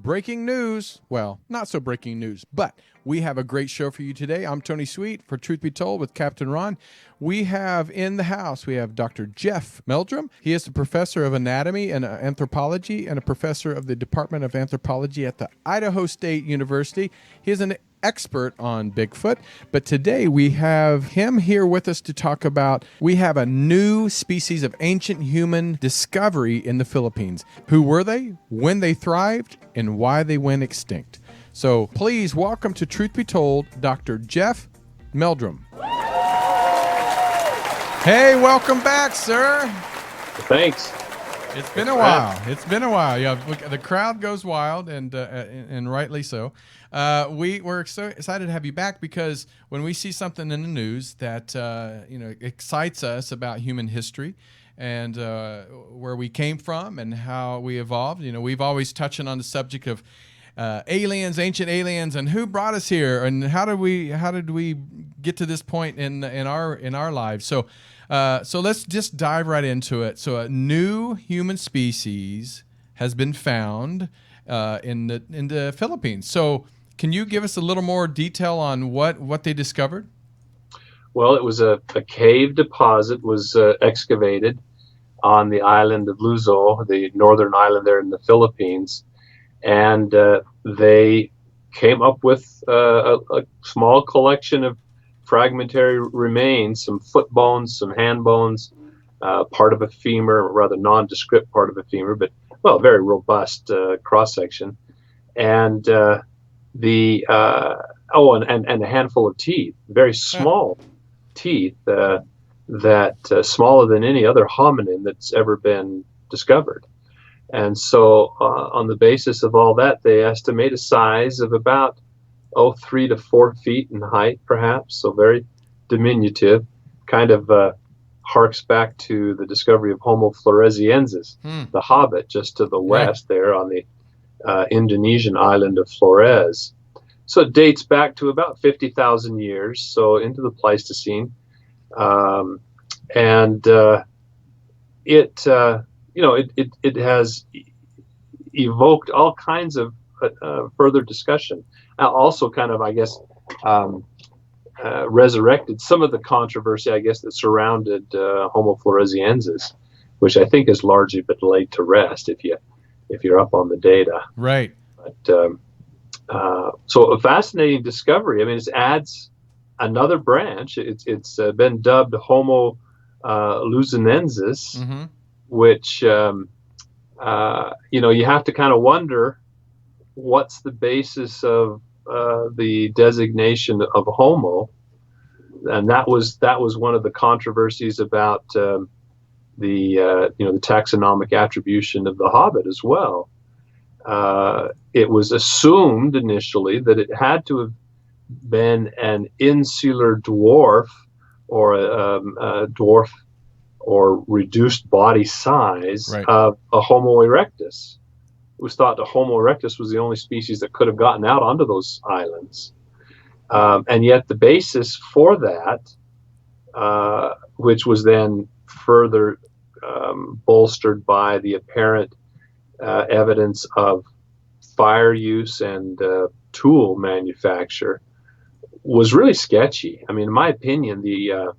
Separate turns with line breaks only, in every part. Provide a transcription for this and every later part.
breaking news. Well, not so breaking news, but we have a great show for you today. I'm Tony Sweet for Truth Be Told with Captain Ron. We have in the house, we have Dr. Jeff Meldrum. He is a professor of anatomy and anthropology and a professor of the Department of Anthropology at the Idaho State University. He is an expert on Bigfoot, but today we have him here with us to talk about, we have a new species of ancient human discovery in the Philippines. Who were they, when they thrived, and why they went extinct. So please welcome to Truth Be Told, Dr. Jeff Meldrum. Hey, welcome back, sir.
Thanks.
It's been a while. It's been a while. Yeah, the crowd goes wild, and rightly so. We're so excited to have you back because when we see something in the news that excites us about human history and where we came from and how we evolved, we've always touching on the subject of aliens, ancient aliens, and who brought us here, and how did we get to this point in our lives? So let's just dive right into it. So a new human species has been found in the Philippines. So can you give us a little more detail on what they discovered?
Well, it was a cave deposit was excavated on the island of Luzon, the northern island there in the Philippines, and they came up with a small collection of fragmentary remains, some foot bones, some hand bones, part of a femur, rather nondescript part of a femur, but very robust cross section, and and a handful of teeth, very small teeth, that smaller than any other hominin that's ever been discovered. And so on the basis of all that, they estimate a size of about 3 to 4 feet in height, perhaps, so very diminutive, kind of harks back to the discovery of Homo floresiensis, the hobbit, just to the west there on the Indonesian island of Flores. So it dates back to about 50,000 years, so into the Pleistocene. It has evoked all kinds of further discussion. Also kind of, I guess, resurrected some of the controversy, I guess, that surrounded Homo floresiensis, which I think is largely been laid to rest if you're up on the data.
Right.
But, so a fascinating discovery. I mean, it adds another branch. It's been dubbed Homo luzonensis, which you have to kind of wonder what's the basis of the designation of Homo, and that was one of the controversies about the taxonomic attribution of the Hobbit as well. It was assumed initially that it had to have been an insular dwarf or a dwarf or reduced body size of a Homo erectus. It was thought that Homo erectus was the only species that could have gotten out onto those islands. And yet the basis for that, which was then further bolstered by the apparent evidence of fire use and tool manufacture, was really sketchy. I mean, in my opinion, the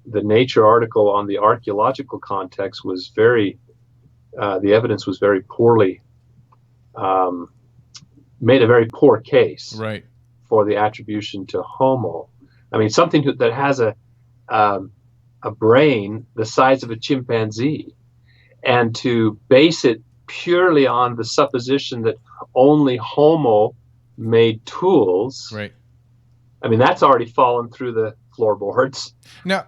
Nature article on the archaeological context was the evidence was very poorly, made a very poor case for the attribution to Homo. I mean, something that has a brain the size of a chimpanzee, and to base it purely on the supposition that only Homo made tools.
Right.
I mean, that's already fallen through the floorboards.
Now,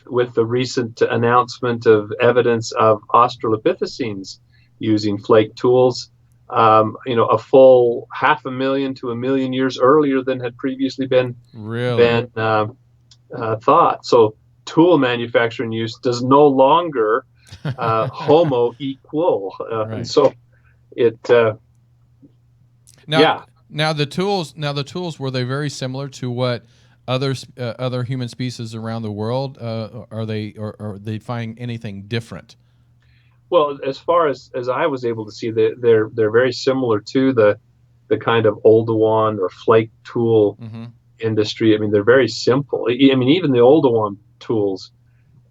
with the recent announcement of evidence of Australopithecines using flake tools, a full 500,000 to 1 million years earlier than had previously been thought. So tool manufacturing use does no longer Homo equal. And so it.
Now the tools, were they very similar to what other human species around the world? Are they finding anything different?
Well, as far as I was able to see, they're very similar to the the kind of Oldowan or flake tool
Mm-hmm.
industry. I mean, they're very simple. I mean, even the Oldowan tools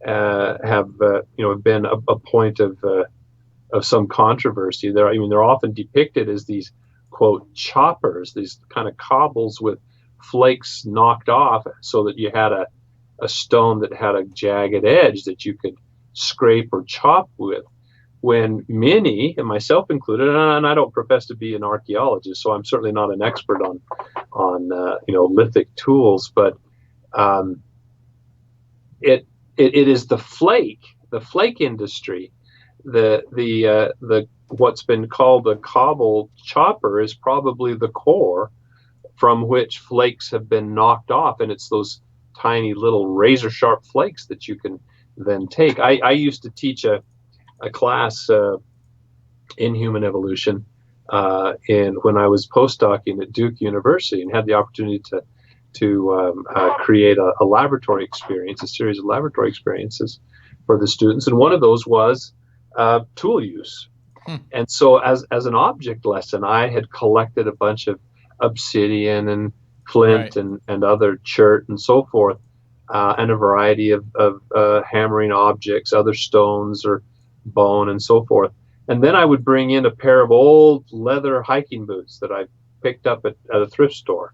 have been a point of some controversy. They're often depicted as these quote choppers, these kind of cobbles with flakes knocked off, so that you had a stone that had a jagged edge that you could scrape or chop with. When many, and myself included, and I don't profess to be an archaeologist, so I'm certainly not an expert on lithic tools, but it is the flake industry, the what's been called the cobble chopper is probably the core from which flakes have been knocked off, and it's those tiny little razor sharp flakes that you can then take. I used to teach a class in human evolution when I was postdocing at Duke University, and had the opportunity to create a laboratory experience, a series of laboratory experiences for the students, and one of those was tool use. And so, as an object lesson, I had collected a bunch of obsidian and flint and other chert and so forth, and a variety of hammering objects, other stones or bone and so forth. And then I would bring in a pair of old leather hiking boots that I picked up at a thrift store.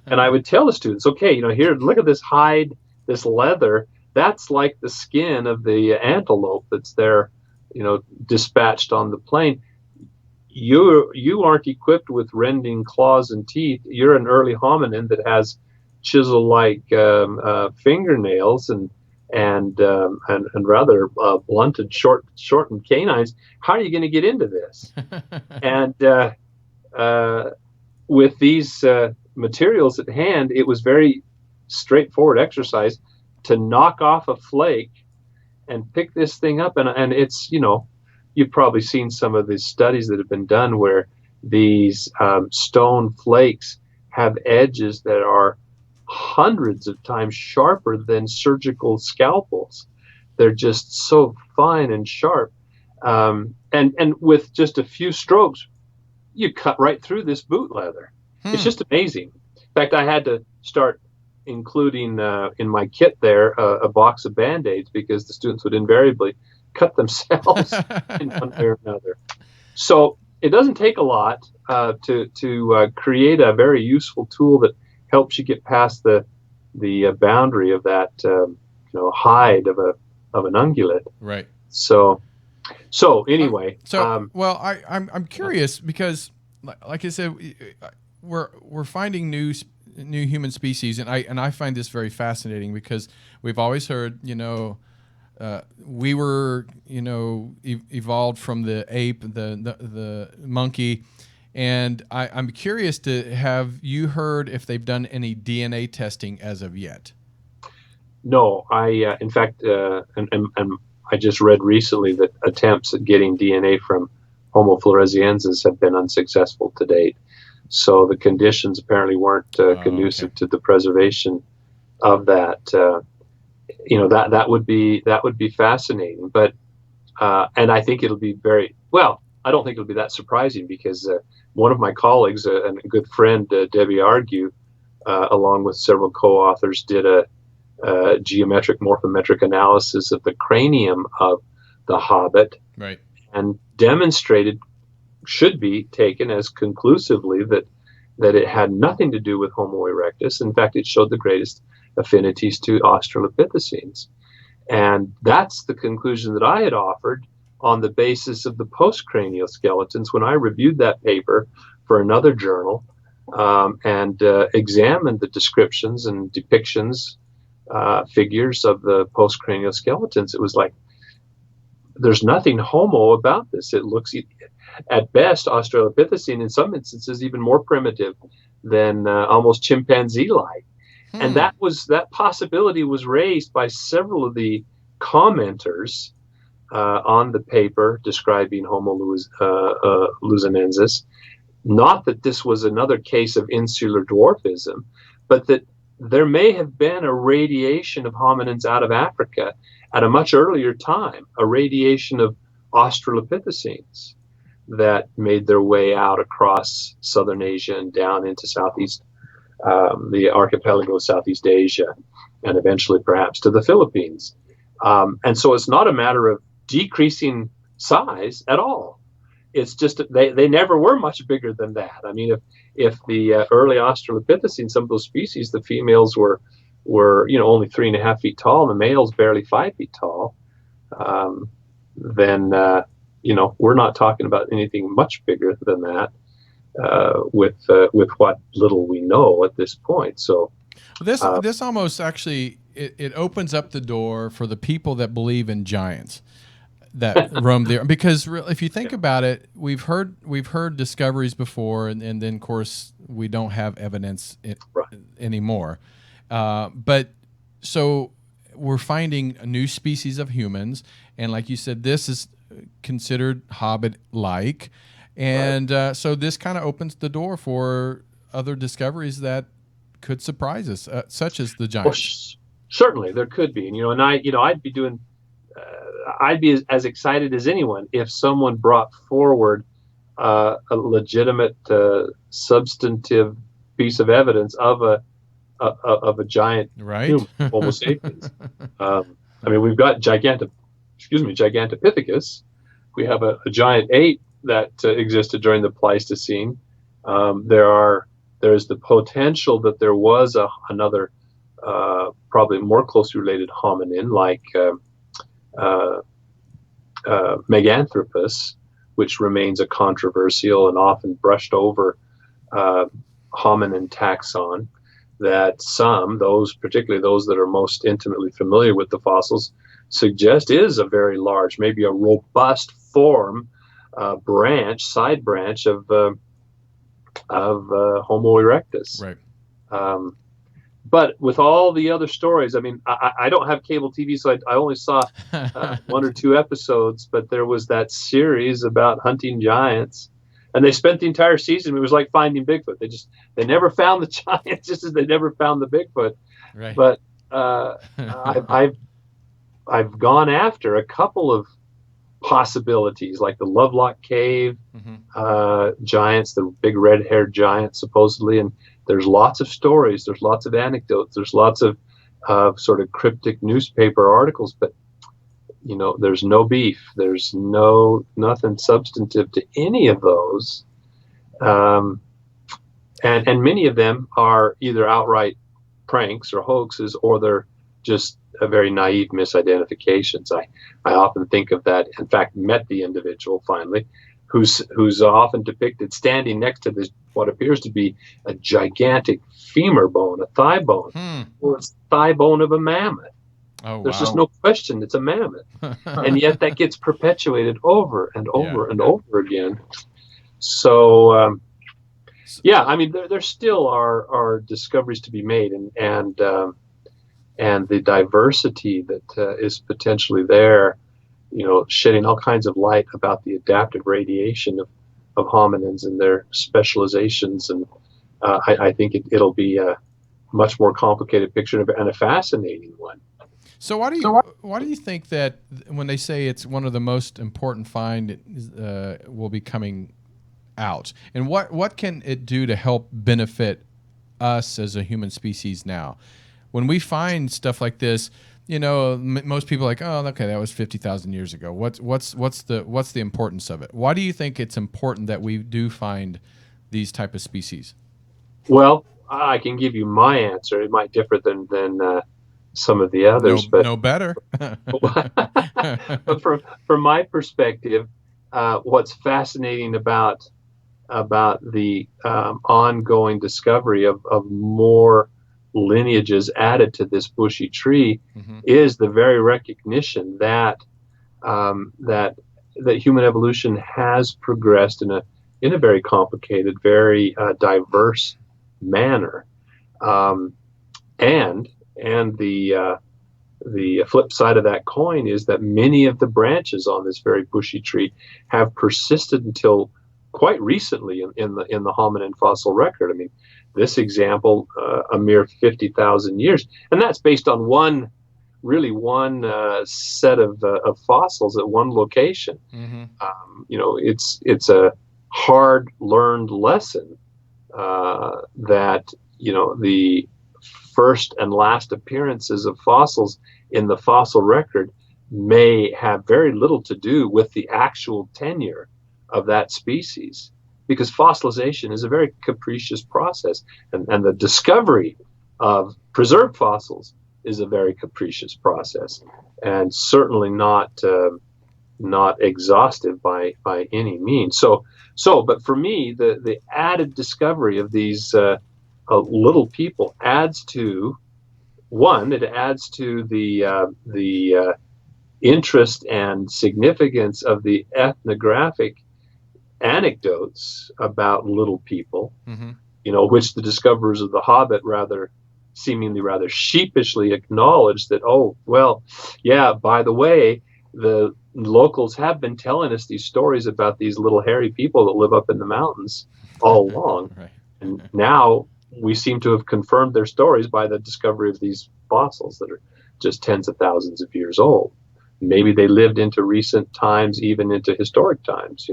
And I would tell the students, okay, here, look at this hide, this leather. That's like the skin of the antelope that's there, dispatched on the plain. You aren't equipped with rending claws and teeth. You're an early hominin that has chisel-like fingernails and rather blunted, shortened canines. How are you going to get into this? And with these materials at hand, it was very straightforward exercise to knock off a flake and pick this thing up. And it's, you've probably seen some of the studies that have been done where these stone flakes have edges that are hundreds of times sharper than surgical scalpels. They're just so fine and sharp. And with just a few strokes, you cut right through this boot leather. It's just amazing. In fact, I had to start including in my kit there a box of Band-Aids, because the students would invariably cut themselves in one way or another. So it doesn't take a lot to create a very useful tool that helps you get past the boundary of that hide of an ungulate.
Right.
So anyway.
I'm curious because, like I said, we're finding new human species, and I find this very fascinating because we've always heard, we were, evolved from the ape, the monkey, and I'm curious to have you heard if they've done any DNA testing as of yet.
No, in fact, I just read recently that attempts at getting DNA from Homo floresiensis have been unsuccessful to date. So the conditions apparently weren't conducive to the preservation of that. That would be fascinating. But and I think it'll be very well. I don't think it'll be that surprising, because one of my colleagues and a good friend, Debbie Argue, along with several co-authors, did a geometric morphometric analysis of the cranium of the hobbit,
right, and
demonstrated, should be taken as conclusively, that it had nothing to do with Homo erectus. In fact, it showed the greatest affinities to Australopithecines. And that's the conclusion that I had offered on the basis of the postcranial skeletons when I reviewed that paper for another journal, and examined the descriptions and depictions, figures of the postcranial skeletons. It was like, there's nothing Homo about this. It looks, at best, Australopithecine, in some instances even more primitive than almost chimpanzee-like. And that possibility was raised by several of the commenters on the paper describing Homo luzonensis. Not that this was another case of insular dwarfism, but that there may have been a radiation of hominins out of Africa at a much earlier time, a radiation of Australopithecines. that made their way out across southern Asia and down into the archipelago of Southeast Asia, and eventually perhaps to the Philippines. And so it's not a matter of decreasing size at all. It's just they never were much bigger than that. I mean, if the early Australopithecine, some of those species, the females were only 3.5 feet tall, and the males barely 5 feet tall, then we're not talking about anything much bigger than that with what little we know at this point. So
this almost actually it opens up the door for the people that believe in giants that roam there, because if you think about it, we've heard discoveries before, and then of course we don't have evidence anymore. But so we're finding a new species of humans, and like you said, this is considered hobbit-like, and so this kind of opens the door for other discoveries that could surprise us, such as the giants.
Well, certainly there could be, and I'd be as excited as anyone if someone brought forward a legitimate, substantive piece of evidence of a giant human, Homo sapiens. I mean, we've got Gigantopithecus. We have a giant ape that existed during the Pleistocene. There's the potential that there was another, probably more closely related hominin, like Meganthropus, which remains a controversial and often brushed over hominin taxon, that particularly those that are most intimately familiar with the fossils, suggest is a very large, maybe a robust form, side branch of Homo erectus.
Right.
But with all the other stories, I mean, I don't have cable TV, so I only saw 1 or 2 episodes. But there was that series about hunting giants, and they spent the entire season. It was like finding Bigfoot. They never found the giants, just as they never found the Bigfoot.
Right.
But I've gone after a couple of possibilities, like the Lovelock Cave giants, the big red-haired giants, supposedly, and there's lots of stories, there's lots of anecdotes, there's lots of sort of cryptic newspaper articles, but there's no beef, there's nothing substantive to any of those, and many of them are either outright pranks or hoaxes, or they're just very naive misidentifications. I often think of that. In fact, met the individual finally, who's often depicted standing next to this what appears to be a gigantic femur bone, a thigh bone, or it's the thigh bone of a mammoth.
Oh,
There's just no question it's a mammoth, and yet that gets perpetuated over and over and over again. So I mean, there still are discoveries to be made, and the diversity that is potentially there, shedding all kinds of light about the adaptive radiation of hominins and their specializations. And I think it'll be a much more complicated picture and a fascinating one.
So why do you think that when they say it's one of the most important find will be coming out, and what can it do to help benefit us as a human species now? When we find stuff like this, most people are like, oh, okay, that was 50,000 years ago. What's the importance of it? Why do you think it's important that we do find these type of species?
Well, I can give you my answer. It might differ than some of the others, but
no better.
But from my perspective, what's fascinating about the ongoing discovery of more lineages added to this bushy tree is the very recognition that human evolution has progressed in a very complicated, very diverse manner, and the flip side of that coin is that many of the branches on this very bushy tree have persisted until quite recently in the hominin fossil record. I mean, this example, a mere 50,000 years, and that's based on one really one set of fossils at one location.
Mm-hmm.
It's a hard learned lesson that the first and last appearances of fossils in the fossil record may have very little to do with the actual tenure of that species, because fossilization is a very capricious process, and the discovery of preserved fossils is a very capricious process, and certainly not exhaustive by any means. But for me, the added discovery of these little people adds to the interest and significance of the ethnographic anecdotes about little people,
Mm-hmm.
Which the discoverers of the Hobbit seemingly rather sheepishly acknowledged that, oh, well, yeah, by the way, the locals have been telling us these stories about these little hairy people that live up in the mountains all along.
Right.
And now we seem to have confirmed their stories by the discovery of these fossils that are just tens of thousands of years old. Maybe they lived into recent times, even into historic times,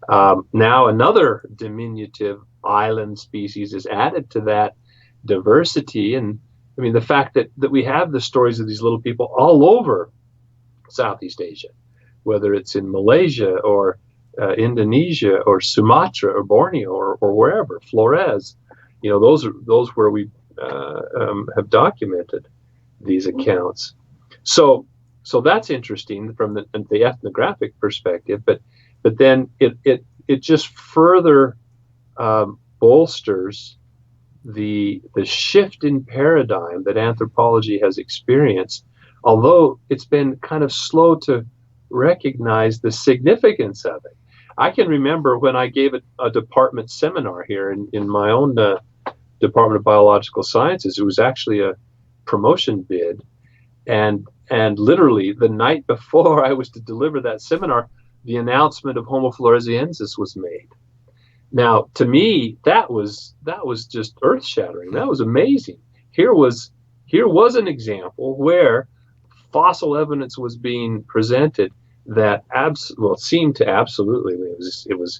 Now another diminutive island species is added to that diversity. And I mean, the fact that we have the stories of these little people all over Southeast Asia, whether it's in Malaysia or Indonesia or Sumatra or Borneo or wherever, Flores, those where we have documented these accounts. So that's interesting from the ethnographic perspective, but then it just further bolsters the shift in paradigm that anthropology has experienced, although it's been kind of slow to recognize the significance of it. I can remember when I gave a department seminar here in my own Department of Biological Sciences. It was actually a promotion bid, and literally the night before I was to deliver that seminar, the announcement of Homo floresiensis was made. Now, to me, that was just earth-shattering. That was amazing. Here was an example where fossil evidence was being presented that seemed to absolutely, it was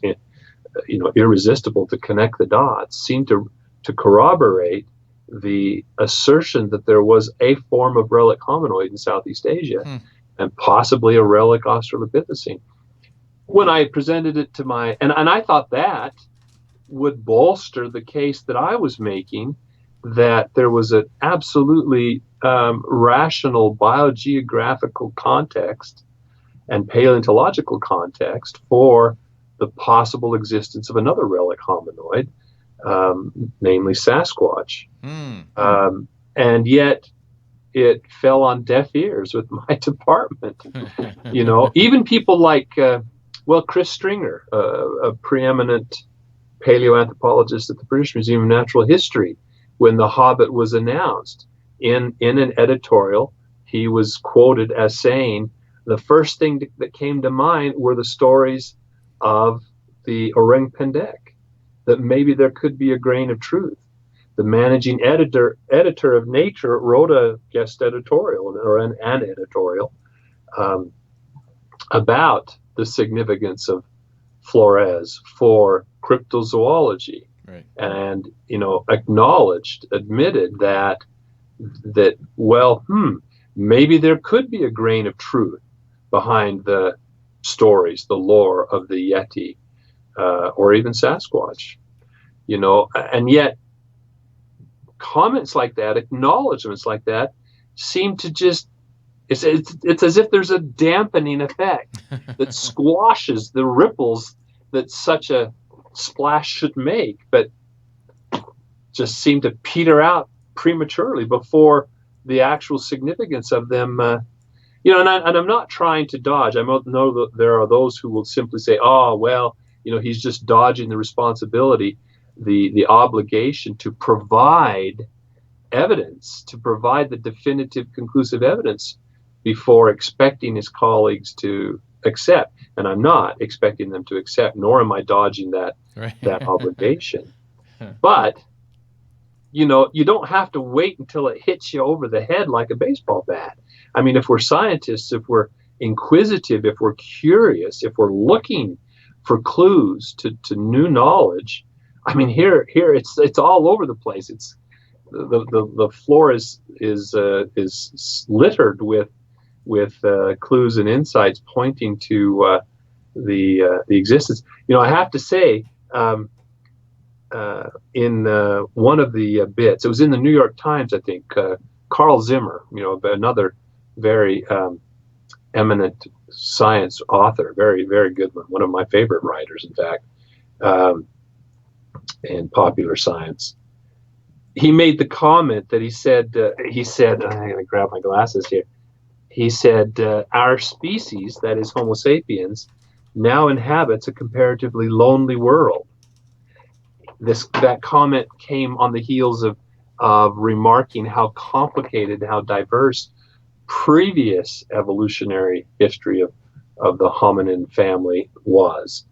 irresistible to connect the dots, seemed to corroborate the assertion that there was a form of relic hominoid in Southeast Asia, and possibly a relic Australopithecine. When I presented it to and I thought that would bolster the case that I was making, that there was an absolutely rational biogeographical context and paleontological context for the possible existence of another relic hominoid, namely Sasquatch. And yet it fell on deaf ears with my department. Even people like, Chris Stringer, a preeminent paleoanthropologist at the British Museum of Natural History, when The Hobbit was announced, in an editorial, he was quoted as saying, the first thing that came to mind were the stories of the Orang Pendek, that maybe there could be a grain of truth. The managing editor of Nature wrote a guest editorial, or an editorial, about the significance of Flores for cryptozoology,
right.
And admitted that maybe there could be a grain of truth behind the stories, the lore of the Yeti, or even Sasquatch, and yet comments like that, acknowledgments like that, seem to just, it's as if there's a dampening effect that squashes the ripples that such a splash should make, but just seem to peter out prematurely before the actual significance of them. And I'm not trying to dodge. I know that there are those who will simply say, oh, well, he's just dodging the responsibility, the obligation to provide evidence, to provide the definitive, conclusive evidence before expecting his colleagues to accept. And I'm not expecting them to accept, nor am I dodging that obligation. But you don't have to wait until it hits you over the head like a baseball bat. I mean, if we're scientists, if we're inquisitive, if we're curious, if we're looking for clues to new knowledge, I mean, here it's all over the place. It's the floor is littered with clues and insights pointing to the existence. I have to say, in one of the bits, it was in the New York Times, I think. Carl Zimmer, another very eminent science author, very, very good one of my favorite writers, in fact, in popular science. He made the comment that he said, I'm going to grab my glasses here. He said, our species, that is Homo sapiens, now inhabits a comparatively lonely world. That comment came on the heels of remarking how complicated, how diverse previous evolutionary history of the hominin family was.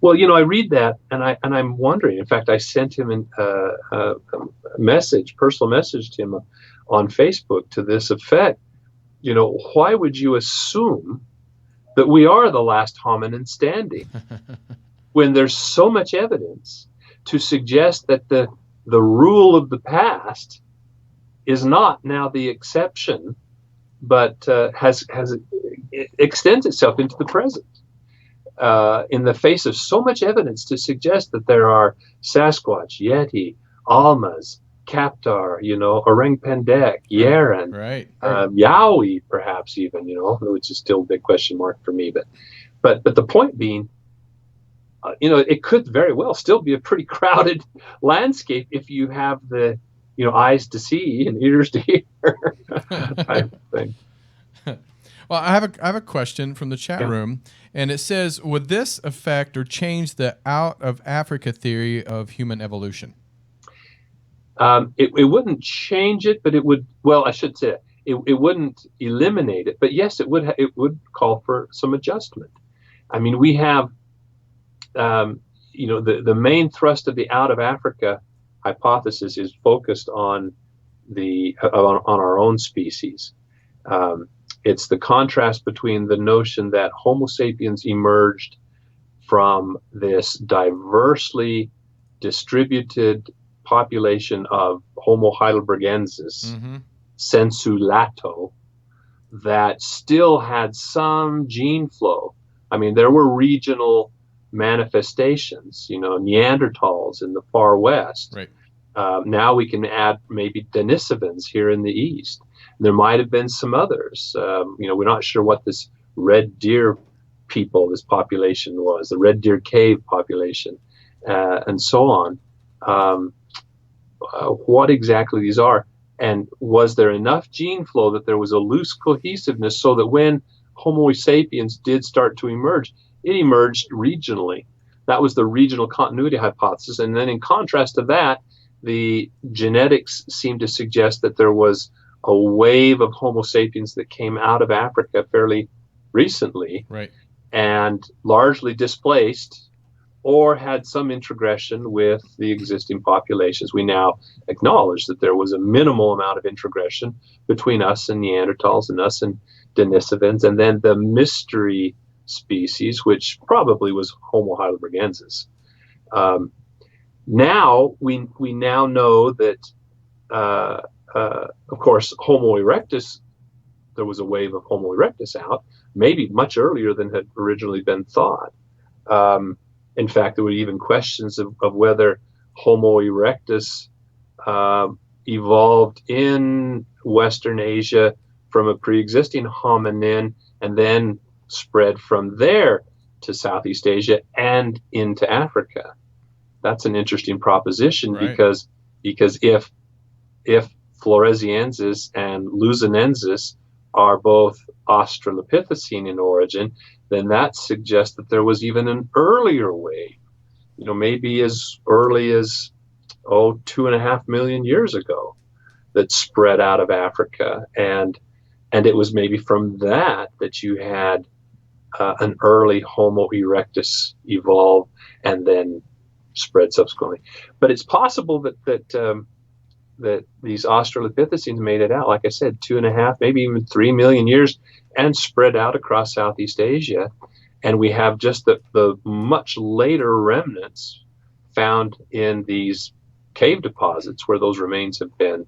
Well, I read that and I'm wondering. In fact, I sent him a personal message to him on Facebook to this effect. Why would you assume that we are the last hominin standing when there's so much evidence to suggest that the rule of the past is not now the exception, but has extends itself into the present, in the face of so much evidence to suggest that there are Sasquatch, Yeti, Almas, Kaptar, Orang Pendek, Yeren,
right.
Yowie, perhaps even, which is still a big question mark for me. But the point being, it could very well still be a pretty crowded landscape if you have the, eyes to see and ears to hear type thing.
Well, I have a question from the chat room, and it says, would this affect or change the out of Africa theory of human evolution?
It wouldn't change it, but it would. Well, I should say it wouldn't eliminate it, but yes, it would call for some adjustment. I mean, we have, the main thrust of the out of Africa hypothesis is focused on on our own species. It's the contrast between the notion that Homo sapiens emerged from this diversely distributed population of Homo heidelbergensis, sensu lato, that still had some gene flow. I mean, there were regional manifestations, Neanderthals in the far west.
Right.
Now we can add maybe Denisovans here in the east. There might have been some others. We're not sure what this red deer this population was, the red deer cave population, and so on. What exactly these are, and was there enough gene flow that there was a loose cohesiveness so that when Homo sapiens did start to emerge, it emerged regionally. That was the regional continuity hypothesis. And then in contrast to that, the genetics seemed to suggest that there was a wave of Homo sapiens that came out of Africa fairly recently,
right,
and largely displaced or had some introgression with the existing populations. We now acknowledge that there was a minimal amount of introgression between us and Neanderthals and us and Denisovans, and then the mystery species, which probably was Homo heidelbergensis. Now we now know that, of course, Homo erectus, there was a wave of Homo erectus out, maybe much earlier than had originally been thought. In fact, there were even questions of whether Homo erectus evolved in Western Asia from a pre-existing hominin and then spread from there to Southeast Asia and into Africa. That's an interesting proposition,
right,
because if Floresiensis and Luzonensis are both Australopithecine in origin, then that suggests that there was even an earlier wave, maybe as early as 2.5 million years ago, that spread out of Africa, and it was maybe from that you had an early Homo erectus evolve and then spread subsequently. But it's possible that that these Australopithecines made it out, like I said, 2.5, maybe even 3 million years, and spread out across Southeast Asia. And we have just the much later remnants found in these cave deposits where those remains have been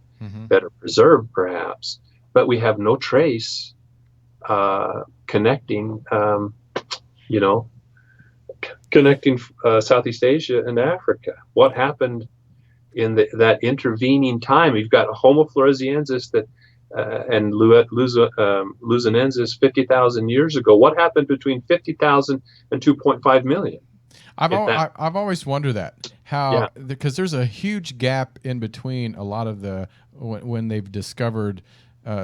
better preserved, perhaps. But we have no trace connecting, connecting Southeast Asia and Africa. What happened in that intervening time? You've got Homo floresiensis and luzonensis 50,000 years ago. What happened between 50,000 and 2.5 million?
I've always wondered that, how, because there's a huge gap in between a lot of when they've discovered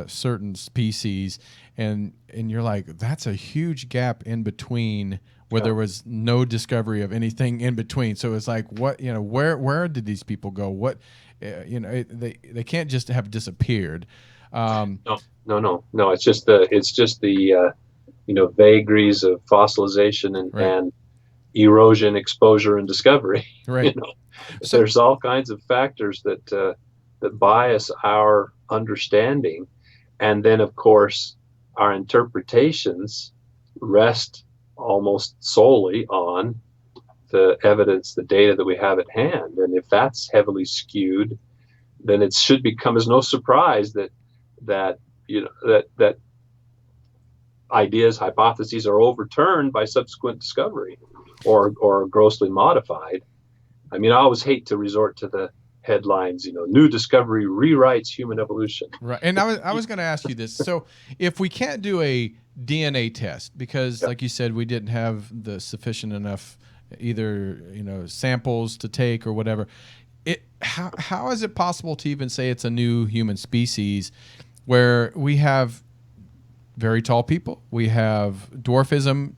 certain species, and you're like, that's a huge gap in between where there was no discovery of anything in between. So it's like, what, where did these people go? What, they can't just have disappeared.
No. It's just the vagaries of fossilization and erosion, exposure, and discovery.
Right.
So there's all kinds of factors that bias our understanding, and then of course our interpretations rest almost solely on the evidence, the data that we have at hand. And if that's heavily skewed, then it should become as no surprise that ideas, hypotheses are overturned by subsequent discovery or grossly modified. I mean, I always hate to resort to the headlines, new discovery rewrites human evolution.
Right. And I was going to ask you this. So if we can't do a DNA test because, like you said, we didn't have the sufficient enough either, samples to take or whatever, how is it possible to even say it's a new human species where we have very tall people, we have dwarfism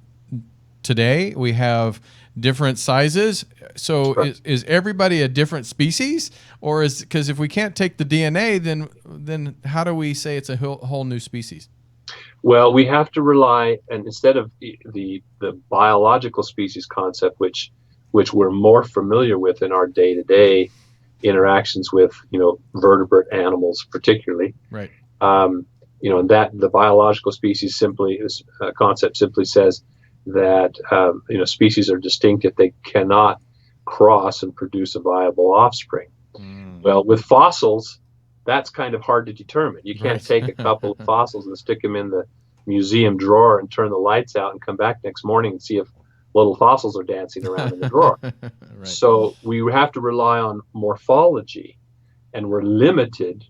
today, we have different sizes? So is everybody a different species, or because if we can't take the DNA, then how do we say it's a whole new species?
Well, we have to rely, and instead of the biological species concept, which we're more familiar with in our day-to-day interactions with vertebrate animals, particularly,
right?
And that the biological species concept simply says that species are distinct if they cannot cross and produce a viable offspring. Well, with fossils, that's kind of hard to determine. You can't take a couple of fossils and stick them in the museum drawer and turn the lights out and come back next morning and see if little fossils are dancing around in the drawer. Right. So we have to rely on morphology, and we're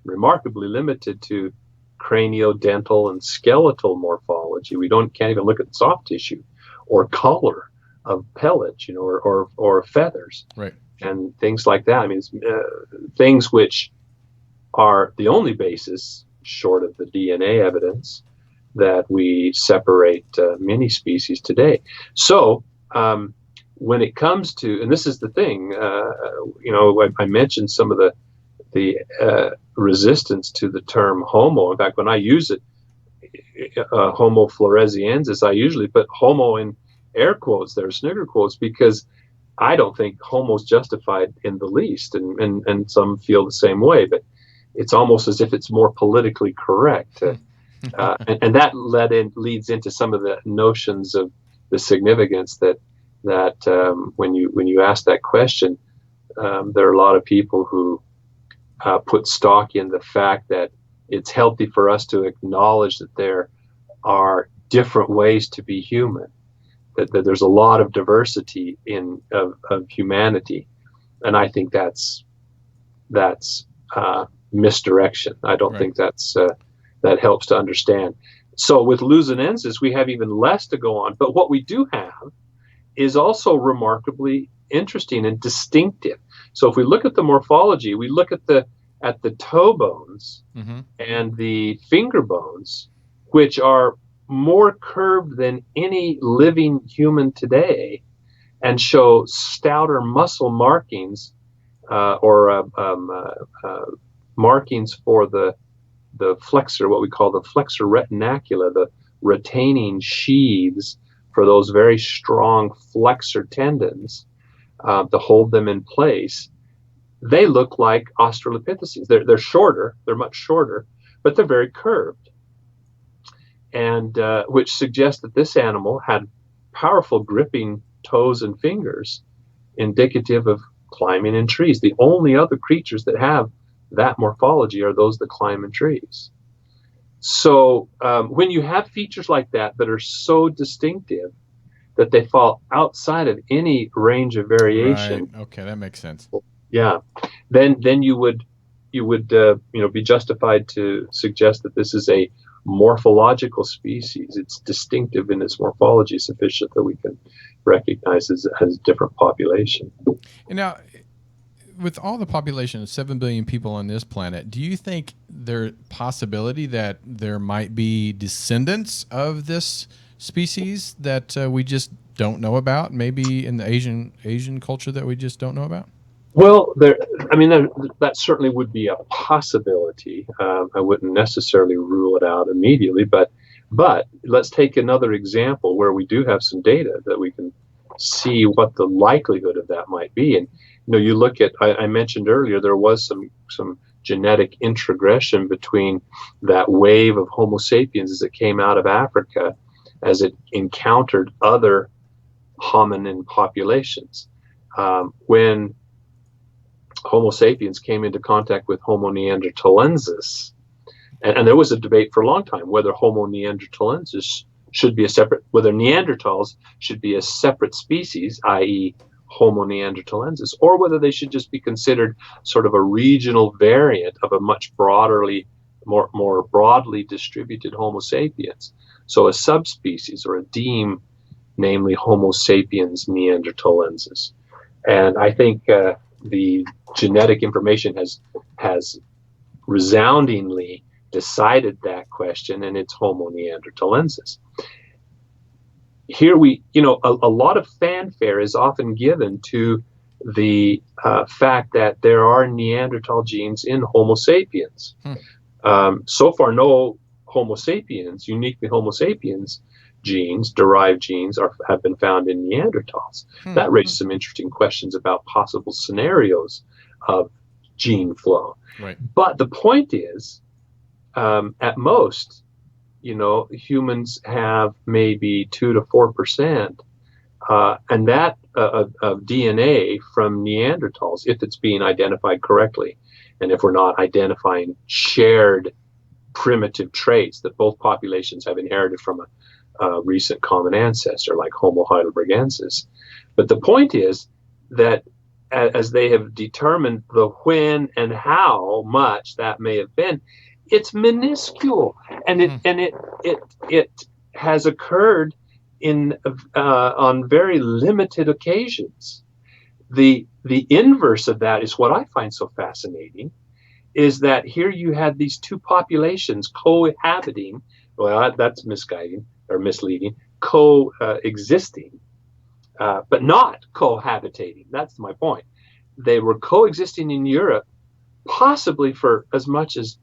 remarkably limited to craniodental and skeletal morphology. We can't even look at soft tissue or color of pelage, or feathers,
right,
and things like that. I mean, things which are the only basis, short of the DNA evidence, that we separate many species today. So when it comes to, and this is the thing, I mentioned some of the resistance to the term Homo. In fact, when I use it, Homo floresiensis, I usually put Homo in air quotes, there are snigger quotes, because I don't think Homo's justified in the least, and some feel the same way, but it's almost as if it's more politically correct. And that leads into some of the notions of the significance that when you ask that question, there are a lot of people who put stock in the fact that it's healthy for us to acknowledge that there are different ways to be human, that there's a lot of diversity of humanity, and I think that's misdirection. I don't think that helps to understand. So with luzonensis, we have even less to go on, but what we do have is also remarkably interesting and distinctive. So if we look at the morphology, we look at the toe bones and the finger bones, which are more curved than any living human today, and show stouter muscle markings markings for the flexor, what we call the flexor retinacula, the retaining sheaths for those very strong flexor tendons to hold them in place. they look like Australopithecines. They're shorter, they're much shorter, but they're very curved, and which suggests that this animal had powerful gripping toes and fingers, indicative of climbing in trees. The only other creatures that have that morphology are those that climb in trees. So when you have features like that are so distinctive that they fall outside of any range of variation,
Right. Okay, that makes sense.
yeah, then you would be justified to suggest that this is a morphological species. It's distinctive in its morphology, sufficient that we can recognize as different population.
And now, with all the population of 7 billion people on this planet, do you think there possibility that there might be descendants of this species that we just don't know about? Maybe in the Asian culture that we just don't know about?
Well, that certainly would be a possibility. I wouldn't necessarily rule it out immediately, but let's take another example where we do have some data that we can see what the likelihood of that might be. And you look at, I mentioned earlier, there was some genetic introgression between that wave of Homo sapiens as it came out of Africa, as it encountered other hominin populations. When Homo sapiens came into contact with Homo neanderthalensis, and there was a debate for a long time whether Homo neanderthalensis should be whether Neanderthals should be a separate species, i.e. Homo neanderthalensis, or whether they should just be considered sort of a regional variant of a much more broadly distributed Homo sapiens. So a subspecies or a deme, namely Homo sapiens neanderthalensis. And I think the genetic information has resoundingly decided that question, and it's Homo neanderthalensis. Here a lot of fanfare is often given to the fact that there are Neanderthal genes in Homo sapiens. So far, no uniquely Homo sapiens genes, derived genes, have been found in Neanderthals. That raises some interesting questions about possible scenarios of gene flow.
Right.
But the point is, at most, humans have maybe 2 to 4%, and that of DNA from Neanderthals, if it's being identified correctly, and if we're not identifying shared primitive traits that both populations have inherited from a recent common ancestor like Homo heidelbergensis. But the point is that as they have determined the when and how much that may have been, it's minuscule, and it has occurred on very limited occasions. The inverse of that is what I find so fascinating, is that here you had these two populations cohabiting. Well, that's misguiding or misleading. Coexisting, but not cohabitating. That's my point. They were coexisting in Europe, possibly for as much as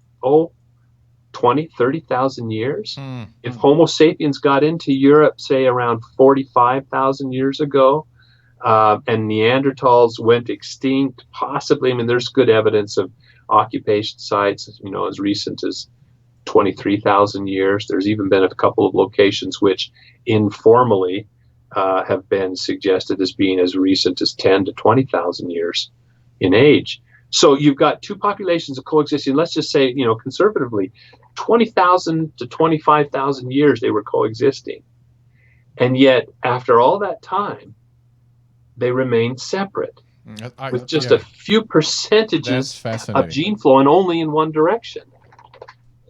20, 30,000 years. If Homo sapiens got into Europe, say around 45,000 years ago, and Neanderthals went extinct, possibly, there's good evidence of occupation sites, as recent as 23,000 years. There's even been a couple of locations which informally have been suggested as being as recent as 10 to 20,000 years in age. So you've got two populations of coexisting. Let's just say, conservatively, 20,000 to 25,000 years they were coexisting. And yet, after all that time, they remained separate with just a few percentages of gene flow, and only in one direction.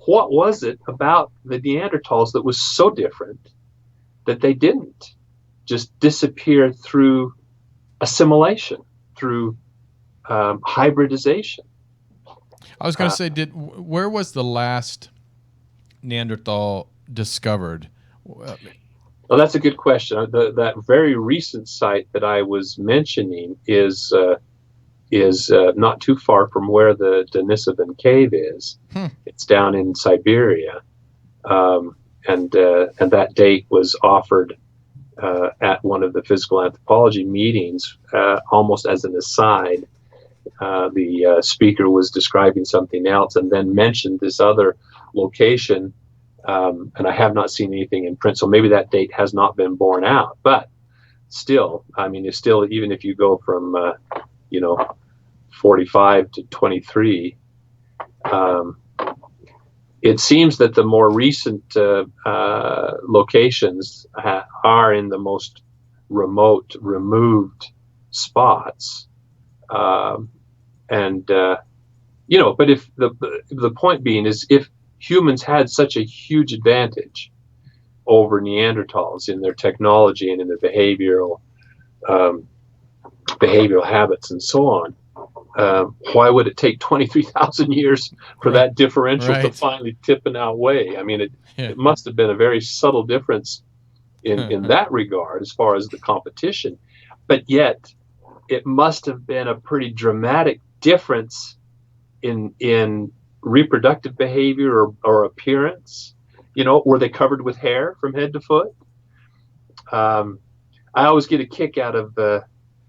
What was it about the Neanderthals that was so different that they didn't just disappear through assimilation, through hybridization?
I was going to say, where was the last Neanderthal discovered?
Well, that's a good question. That very recent site that I was mentioning is not too far from where the Denisovan cave is. It's down in Siberia, and that date was offered at one of the physical anthropology meetings, almost as an aside, the speaker was describing something else and then mentioned this other location, and I have not seen anything in print, so maybe that date has not been borne out. But still, I mean, it's still, even if you go from 45 to 23, it seems that the more recent locations are in the most remote, removed spots. But if the point being is, if humans had such a huge advantage over Neanderthals in their technology and in their behavioral habits and so on, why would it take 23,000 years for that differential to finally tip and outweigh? I mean, it must have been a very subtle difference in that regard as far as the competition, but yet it must have been a pretty dramatic difference in reproductive behavior or appearance. Were they covered with hair from head to foot? I always get a kick out of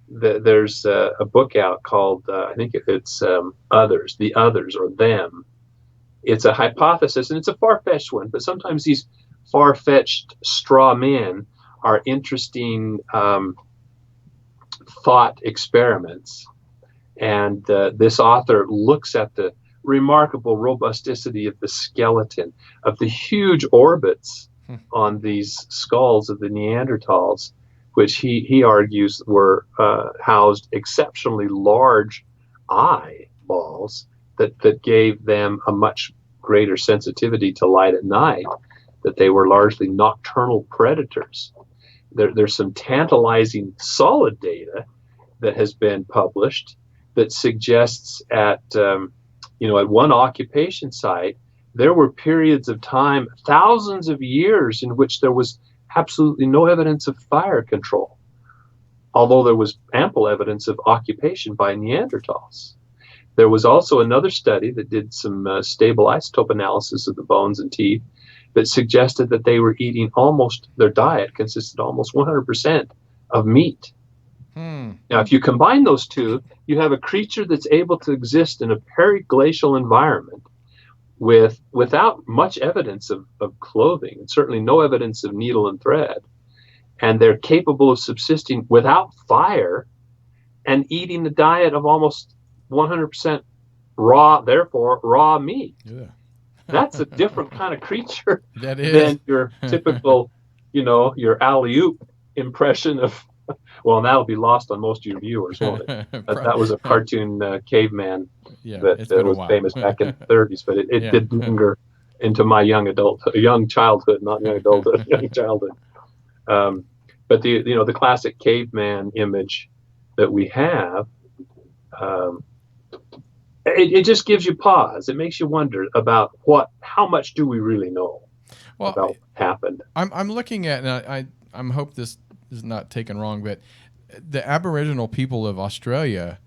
there's a book out called I think it's Others, the Others, or Them. It's a hypothesis, and it's a far-fetched one, but sometimes these far-fetched straw men are interesting thought experiments. And this author looks at the remarkable robusticity of the skeleton, of the huge orbits on these skulls of the Neanderthals, which he argues were housed exceptionally large eyeballs that gave them a much greater sensitivity to light at night, that they were largely nocturnal predators. There's some tantalizing solid data that has been published that suggests at one occupation site, there were periods of time, thousands of years, in which there was absolutely no evidence of fire control, although there was ample evidence of occupation by Neanderthals. There was also another study that did some stable isotope analysis of the bones and teeth that suggested that they were eating their diet consisted almost 100% of meat. Now, if you combine those two, you have a creature that's able to exist in a periglacial environment without much evidence of clothing, and certainly no evidence of needle and thread. And they're capable of subsisting without fire and eating a diet of almost 100% raw meat. Yeah. That's a different kind of creature than your typical, your alley-oop impression of. Well, and that'll be lost on most of your viewers, won't it? That was a cartoon caveman that was famous back in the 30s, but it did linger into my young childhood, not young adulthood, young childhood. But the classic caveman image that we have, it just gives you pause. It makes you wonder about how much do we really know about what happened.
I'm looking at, and I hope this is not taken wrong, but the Aboriginal people of Australia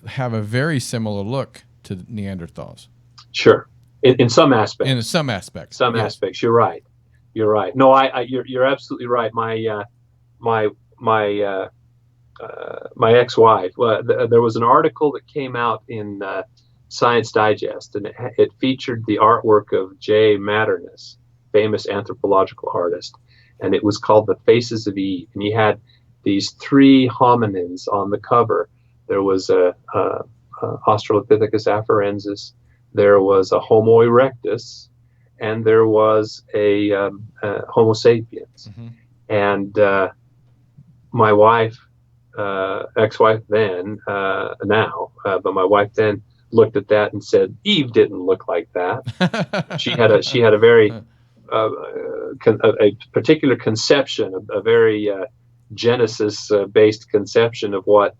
have a very similar look to Neanderthals.
Sure, in some aspects.
In some aspects.
Some aspects. You're right. No, you're absolutely right. My ex-wife. There was an article that came out in Science Digest, and it featured the artwork of J. Matterness, famous anthropological artist, and it was called The Faces of Eve. And he had these three hominids on the cover. There was a Australopithecus afarensis, there was a Homo erectus, and there was a Homo sapiens. And my wife, ex-wife then, now, but my wife then looked at that and said, Eve didn't look like that. She had a very a particular conception, a very Genesis-based conception of what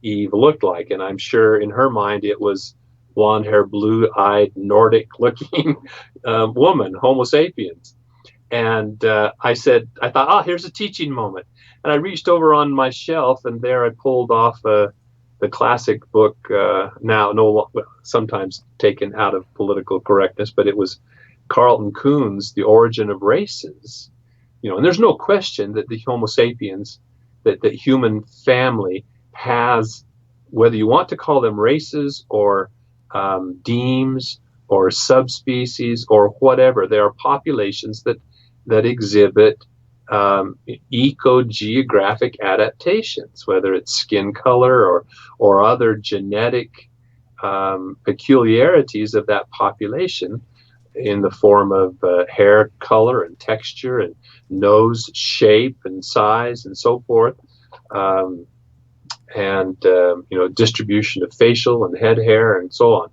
Eve looked like, and I'm sure in her mind it was blonde hair, blue-eyed, Nordic-looking woman, Homo sapiens. And I thought, here's a teaching moment. And I reached over on my shelf, and there I pulled off the classic book, sometimes taken out of political correctness, but it was Carlton Kuhn's The Origin of Races. And there's no question that the Homo sapiens, that the human family has whether you want to call them races or demes or subspecies or whatever, there are populations that exhibit ecogeographic adaptations, whether it's skin color or other genetic peculiarities of that population in the form of hair color and texture and nose shape and size and so forth, and distribution of facial and head hair and so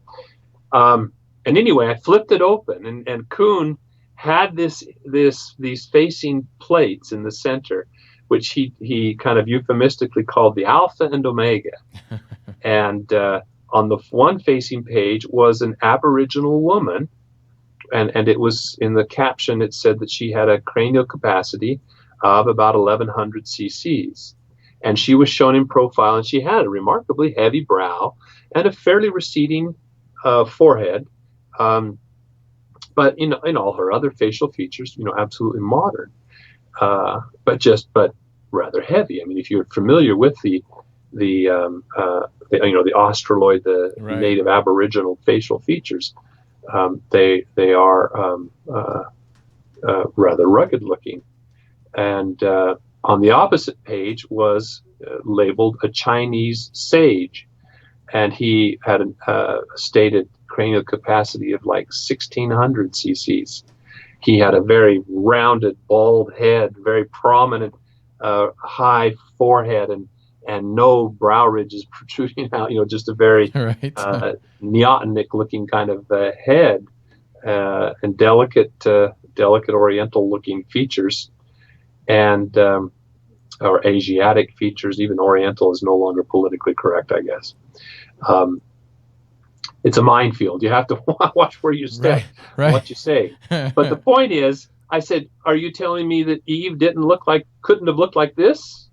on. And anyway, I flipped it open, and Kuhn had these facing plates in the center, which he kind of euphemistically called the alpha and omega. And on the one facing page was an Aboriginal woman, and it was in the caption, it said that she had a cranial capacity of about 1100 cc's. And she was shown in profile, and she had a remarkably heavy brow and a fairly receding forehead. But in all her other facial features, absolutely modern, but rather heavy. I mean, if you're familiar with the Australoid, the
Right.
native Aboriginal facial features, they are rather rugged looking. And on the opposite page was labeled a Chinese sage, and he had a stated cranial capacity of like 1600 cc's. He had a very rounded, bald head, very prominent, high forehead, and no brow ridges protruding out. Just a very
Right.
Neotenic looking kind of head, and delicate Oriental looking features, and or Asiatic features. Even Oriental is no longer politically correct, I guess. It's a minefield. You have to watch where you step,
Right.
what you say. But the point is, I said, are you telling me that Eve couldn't have looked like this?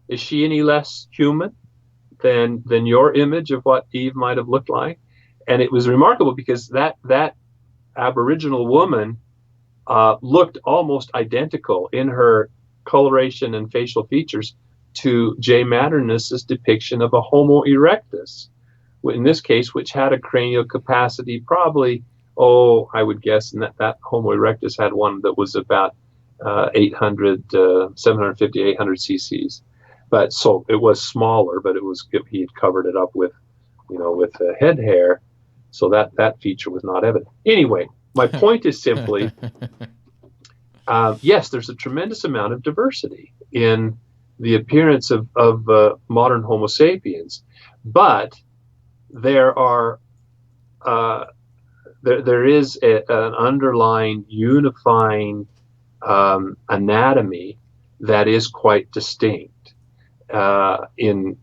Is she any less human than your image of what Eve might have looked like? And it was remarkable because that Aboriginal woman looked almost identical in her coloration and facial features to J. Matterness's depiction of a Homo erectus, in this case, which had a cranial capacity probably, I would guess, and that Homo erectus had one that was about 750, 800 cc's. But so it was smaller, but he had covered it up with head hair, so that feature was not evident. Anyway, my point is simply, yes, there's a tremendous amount of diversity in the appearance of modern Homo sapiens, but there is an underlying unifying anatomy that is quite distinct in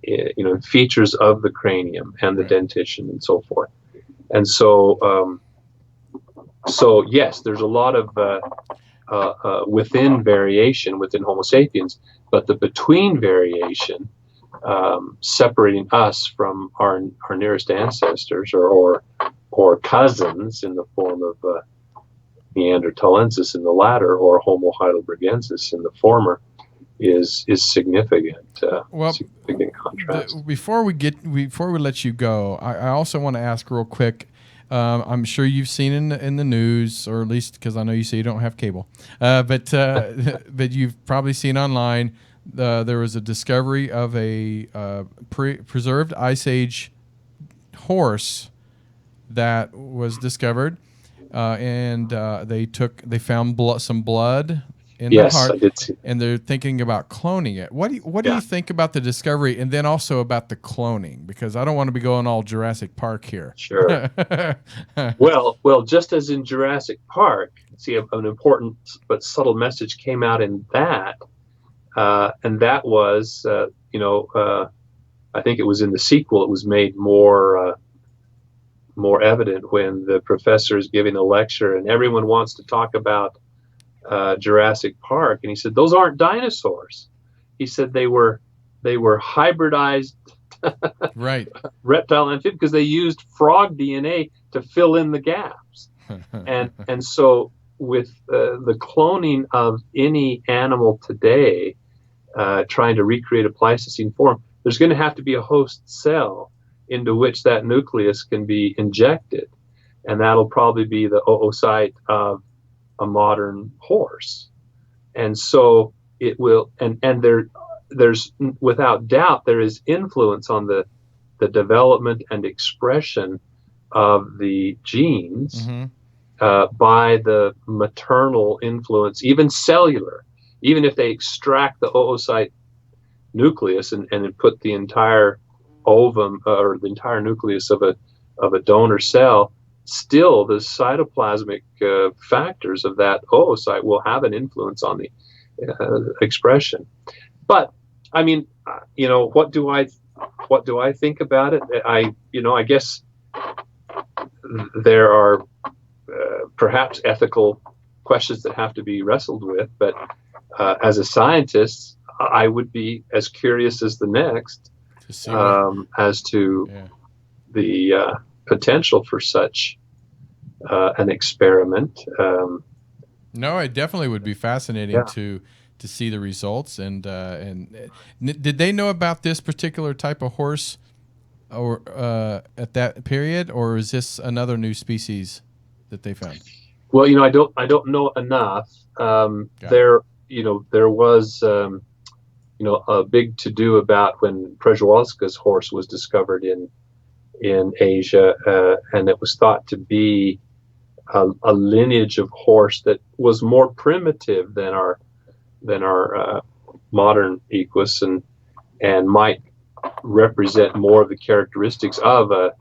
features of the cranium and the dentition and so forth. And so yes, there's a lot of within variation within Homo sapiens, but the between variation, separating us from our nearest ancestors or cousins in the form of Neanderthalensis in the latter, or Homo heidelbergensis in the former, is significant. Significant contrast.
Before we let you go, I also want to ask real quick. I'm sure you've seen in the news, or at least because I know you say you don't have cable, but you've probably seen online. There was a discovery of a preserved Ice Age horse that was discovered, and they found some blood in the heart.
I did see.
And they're thinking about cloning it. What do you think about the discovery, and then also about the cloning? Because I don't want to be going all Jurassic Park here.
Sure. Well, just as in Jurassic Park, see, an important but subtle message came out in that, and that was, I think it was in the sequel. It was made more evident when the professor is giving a lecture, and everyone wants to talk about Jurassic Park, and he said those aren't dinosaurs. He said they were hybridized
right
reptile amphibian, because they used frog DNA to fill in the gaps. and so with the cloning of any animal today, trying to recreate a Pleistocene form, there's going to have to be a host cell into which that nucleus can be injected, and that'll probably be the oocyte of a modern horse. And so it will, and there's without doubt there is influence on the development and expression of the genes by the maternal influence, even cellular. Even if they extract the oocyte nucleus and put the entire ovum or the entire nucleus of a donor cell, still the cytoplasmic factors of that oocyte will have an influence on the expression. But I mean, what do I think about it? I guess there are perhaps ethical questions that have to be wrestled with, but as a scientist, I would be as curious as the next as to the potential for such an experiment.
No, it definitely would be fascinating to see the results. And did they know about this particular type of horse, or at that period, or is this another new species that they found?
Well, I don't know enough. There was a big to-do about when Przewalski's horse was discovered in Asia, and it was thought to be a lineage of horse that was more primitive than our modern equus, and might represent more of the characteristics of a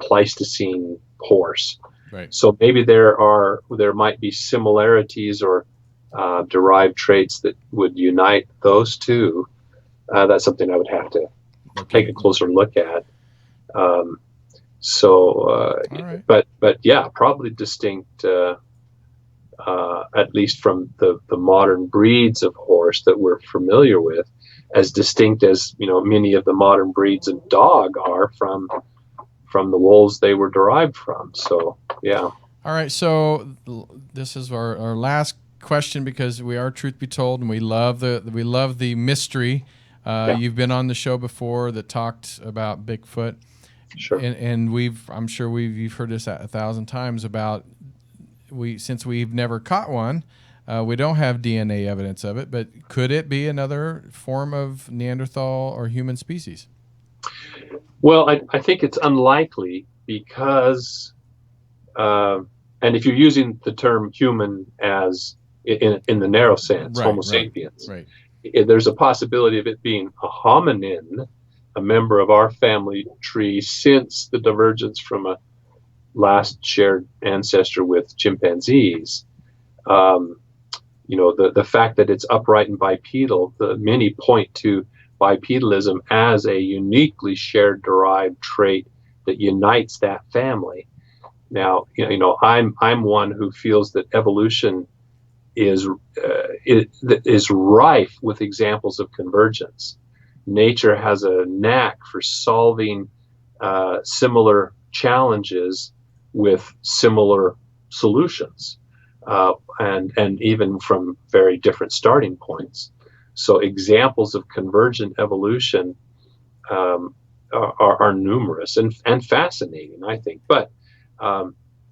Pleistocene horse.
Right.
So maybe there might be similarities or derived traits that would unite those two. That's something I would have to take a closer look at. But yeah, probably distinct, at least from the modern breeds of horse that we're familiar with, as distinct as many of the modern breeds of dog are from the wolves they were derived from. So yeah.
All right. So this is our last question, because we are, truth be told, and we love the mystery. You've been on the show before that talked about Bigfoot.
Sure.
And I'm sure you've heard this 1,000 times about since we've never caught one, we don't have DNA evidence of it, but could it be another form of Neanderthal or human species?
Well, I think it's unlikely because, and if you're using the term human as in the narrow sense, Homo sapiens, there's a possibility of it being a hominin, a member of our family tree since the divergence from a last shared ancestor with chimpanzees. The fact that it's upright and bipedal, many point to bipedalism as a uniquely shared derived trait that unites that family. Now, I'm one who feels that evolution is rife with examples of convergence. Nature has a knack for solving similar challenges with similar solutions, and even from very different starting points. So examples of convergent evolution are numerous and fascinating, I think. But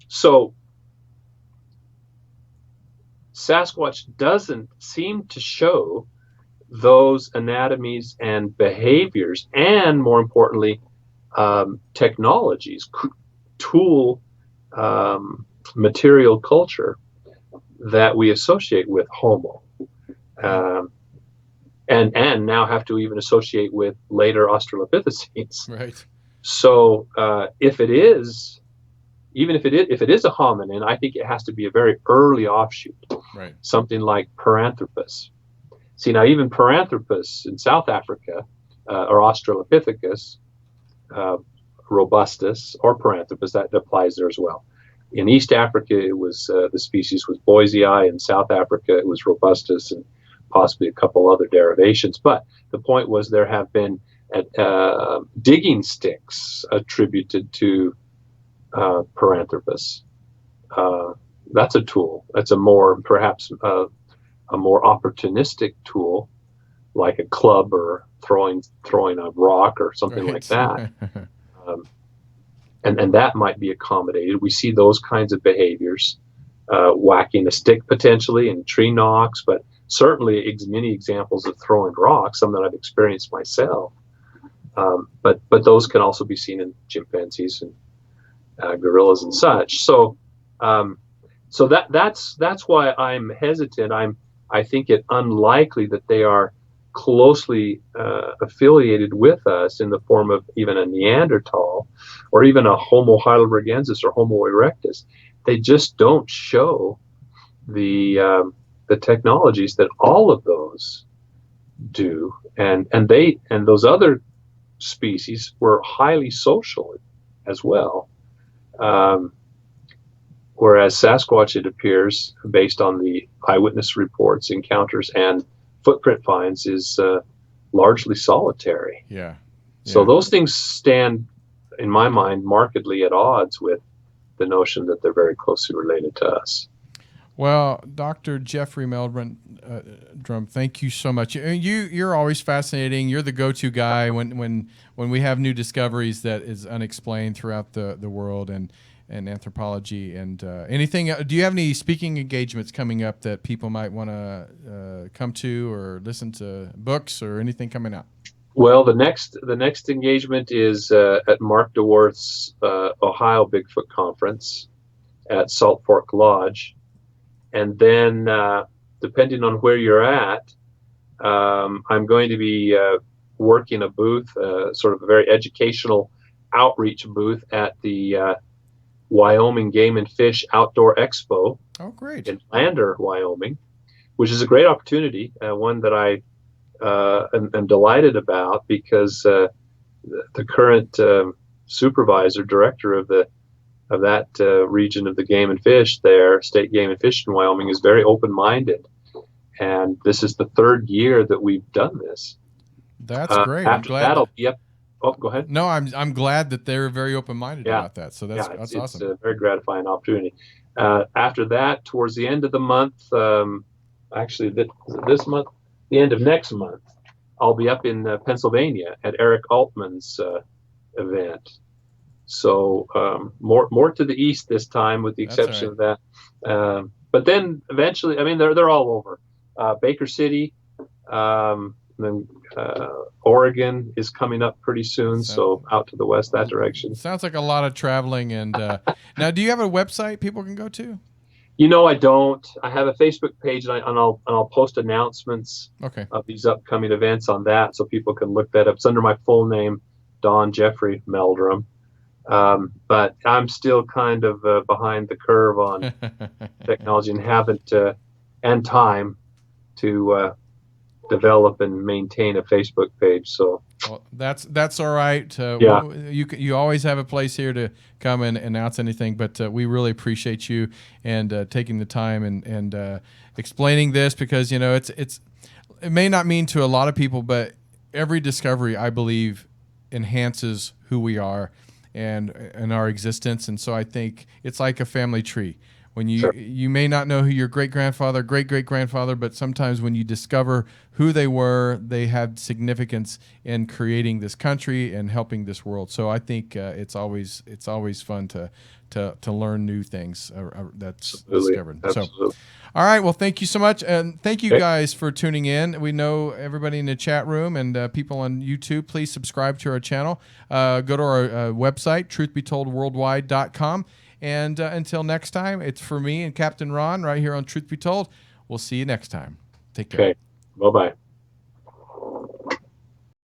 so Sasquatch doesn't seem to show those anatomies and behaviors, and more importantly, technologies, tool, material culture that we associate with Homo. And now have to even associate with later Australopithecines.
Right.
So if it is a hominin, I think it has to be a very early offshoot.
Right.
Something like Paranthropus. See, now even Paranthropus in South Africa, or Australopithecus robustus, or Paranthropus, that applies there as well. In East Africa, it was the species was boisei. In South Africa, it was robustus, and possibly a couple other derivations. But the point was there have been digging sticks attributed to Paranthropus. That's a tool. That's perhaps a more opportunistic tool like a club or throwing a rock or something
Right.
like that. And that might be accommodated. We see those kinds of behaviors, whacking a stick potentially and tree knocks, but certainly many examples of throwing rocks, some that I've experienced myself. But those can also be seen in chimpanzees and gorillas and such. So that's why I'm hesitant. I think it unlikely that they are closely affiliated with us in the form of even a Neanderthal or even a Homo heidelbergensis or Homo erectus. They just don't show the technologies that all of those do, and those other species were highly social as well. Whereas Sasquatch, it appears, based on the eyewitness reports, encounters, and footprint finds, is largely solitary.
Yeah.
So those things stand, in my mind, markedly at odds with the notion that they're very closely related to us.
Well, Dr. Jeffrey Meldrum, thank you so much. You're always fascinating. You're the go-to guy when we have new discoveries that is unexplained throughout the world and anthropology and anything. Do you have any speaking engagements coming up that people might want to come to or listen to books or anything coming up?
Well, the next engagement is at Mark DeWorth's Ohio Bigfoot Conference at Salt Fork Lodge. And then, depending on where you're at, I'm going to be working a booth, sort of a very educational outreach booth at the Wyoming Game and Fish Outdoor Expo.
Oh, great.
In Lander, Wyoming, which is a great opportunity, one that I am delighted about because the current director of that region of the game and fish there, State Game and Fish in Wyoming, is very open-minded. And this is the third year that we've done this.
That's great.
After
I'm glad.
that'll be up. Oh, go ahead.
No, I'm glad that they're very open-minded about that. So that's awesome.
It's a very gratifying opportunity. After that, towards the end of the month, actually this month, the end of next month, I'll be up in Pennsylvania at Eric Altman's event. So more to the east this time, with the exception of that. But then eventually, I mean, they're all over. Baker City, then Oregon is coming up pretty soon. So out to the west, that direction.
Sounds like a lot of traveling. And now, do you have a website people can go to?
I don't. I have a Facebook page, and I'll post announcements of these upcoming events on that, so people can look that up. It's under my full name, Don Jeffrey Meldrum. But I'm still kind of behind the curve on technology and haven't and time to develop and maintain a Facebook page. So
that's all right. You always have a place here to come and announce anything, but we really appreciate you and taking the time and explaining this, because it may not mean to a lot of people, but every discovery, I believe, enhances who we are and our existence. And so I think it's like a family tree. When you may not know who your great-grandfather, great-great-grandfather, but sometimes when you discover who they were, they have significance in creating this country and helping this world. So I think it's always fun to learn new things that's discovered.
Absolutely.
So, all right. Well, thank you so much, and thank you guys for tuning in. We know everybody in the chat room and people on YouTube. Please subscribe to our channel. Go to our website, truthbetoldworldwide.com. And until next time, it's for me and Captain Ron right here on Truth Be Told. We'll see you next time. Take care.
Okay. Bye-bye.